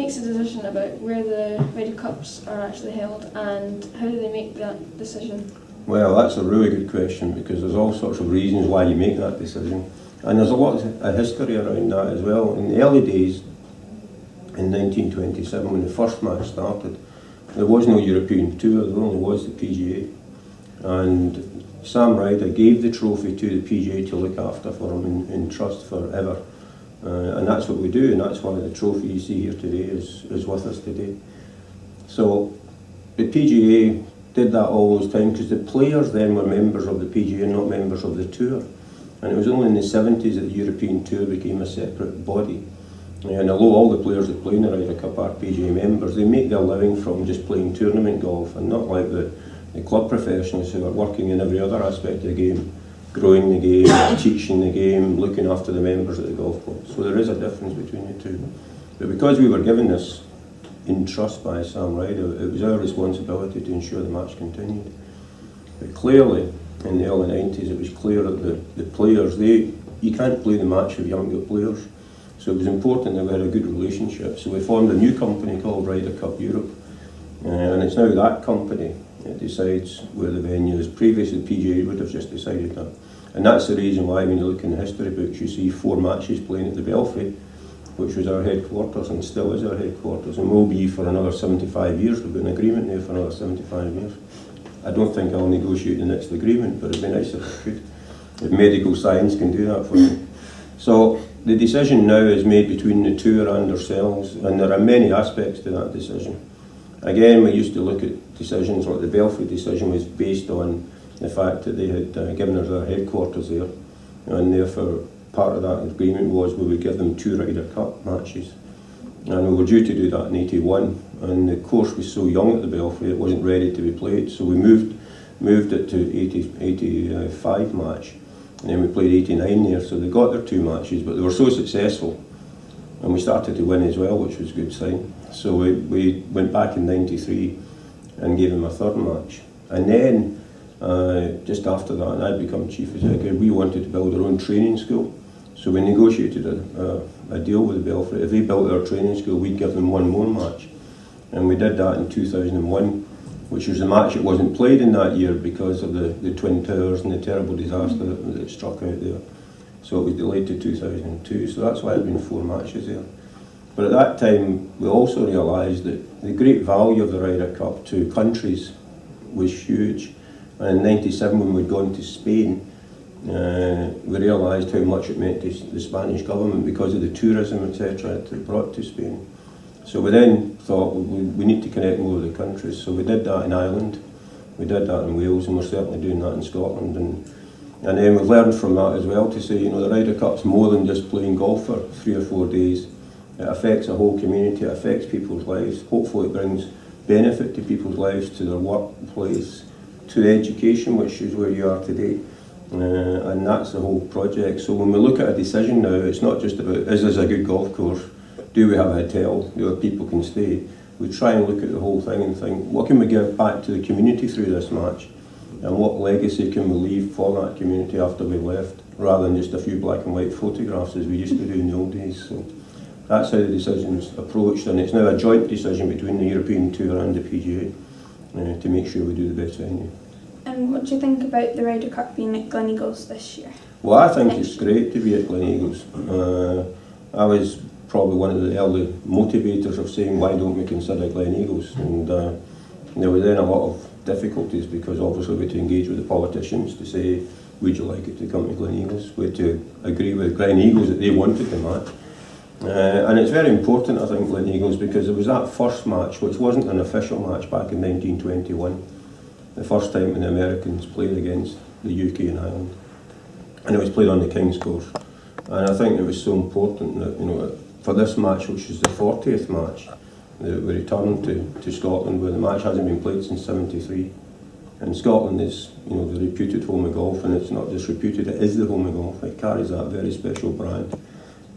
makes a decision about where the Ryder Cups are actually held, and how do they make that decision? Well, that's a really good question, because there's all sorts of reasons why you make that decision. And there's a lot of history around that as well. In the early days, in 1927, when the first match started, there was no European Tour, there only was the PGA. And Sam Ryder gave the trophy to the PGA to look after for him in trust forever. And that's what we do, and that's why the trophy you see here today is with us today. So the PGA did that all those times because the players then were members of the PGA, not members of the Tour. And it was only in the 70s that the European Tour became a separate body. And although all the players that play in the Ryder Cup are PGA members, they make their living from just playing tournament golf, and not like the club professionals who are working in every other aspect of the game, growing the game, teaching the game, looking after the members at the golf club. So there is a difference between the two. But because we were given this in trust by Sam Ryder, it was our responsibility to ensure the match continued. But clearly, in the early 90s, it was clear that the players, you can't play the match with younger players. So it was important that we had a good relationship. So we formed a new company called Ryder Cup Europe. And it's now that company that decides where the venue is. Previously, the PGA would have just decided that. And that's the reason why, when you look in the history books, you see 4 matches playing at the Belfry, which was our headquarters and still is our headquarters, and will be for another 75 years. We've got an agreement there for another 75 years. I don't think I'll negotiate the next agreement, but it'd be nice if I could, if medical science can do that for me. So the decision now is made between the Tour and ourselves, and there are many aspects to that decision. Again, we used to look at decisions, like the Belfry decision was based on the fact that they had given us our headquarters there, and therefore part of that agreement was we would give them 2 Ryder Cup matches. And we were due to do that in 81, and the course was so young at the Belfry it wasn't ready to be played, so we moved it to 85 match, and then we played 89 there. So they got their 2 matches, but they were so successful, and we started to win as well, which was a good sign. So we went back in 93 and gave them a 3rd match. And then just after that, and I'd become Chief Executive, we wanted to build our own training school. So we negotiated a deal with the Belfry. If they built our training school, we'd give them 1 more match. And we did that in 2001, which was a match that wasn't played in that year because of the Twin Towers and the terrible disaster that struck out there. So it was delayed to 2002, so that's why there's been 4 matches there. But at that time, we also realised that the great value of the Ryder Cup to countries was huge. And in 97, when we'd gone to Spain, we realised how much it meant to the Spanish government because of the tourism, etc., it brought to Spain. So we then thought we need to connect more with the countries. So we did that in Ireland, we did that in Wales, and we're certainly doing that in Scotland. And then we've learned from that as well to say, you know, the Ryder Cup's more than just playing golf for 3 or 4 days. It affects a whole community, it affects people's lives. Hopefully it brings benefit to people's lives, to their workplace, to education, which is where you are today. And that's the whole project. So when we look at a decision now, it's not just about, is this a good golf course? Do we have a hotel where people can stay? We try and look at the whole thing and think, what can we give back to the community through this match? And what legacy can we leave for that community after we left, rather than just a few black and white photographs as we used to do in the old days. So that's how the decision's approached, and it's now a joint decision between the European Tour and the PGA to make sure we do the best venue. And what do you think about the Ryder Cup being at Gleneagles this year? Well, I think it's great to be at Gleneagles. I was probably one of the early motivators of saying, why don't we consider Gleneagles? And there were then a lot of difficulties because obviously we had to engage with the politicians to say, would you like it to come to Gleneagles? We had to agree with Gleneagles that they wanted the match. And it's very important, I think, Gleneagles, because it was that first match, which wasn't an official match back in 1921, the first time when the Americans played against the UK and Ireland. And it was played on the King's Course. And I think it was so important that, you know, for this match, which is the 40th match, that we returned to Scotland, where the match hasn't been played since '73. And Scotland is, you know, the reputed home of golf, and it's not just reputed, it is the home of golf. It carries that very special brand.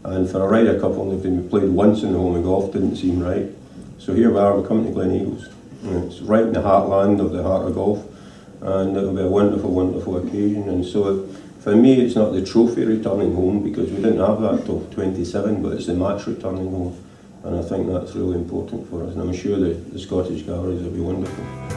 And for a Ryder Cup only to be played once in the home of golf didn't seem right. So here we are, we're coming to Gleneagles. It's right in the heartland of the heart of golf, and it'll be a wonderful, wonderful occasion. And so for me, it's not the trophy returning home, because we didn't have that till 27, but it's the match returning home. And I think that's really important for us, and I'm sure the Scottish Galleries will be wonderful.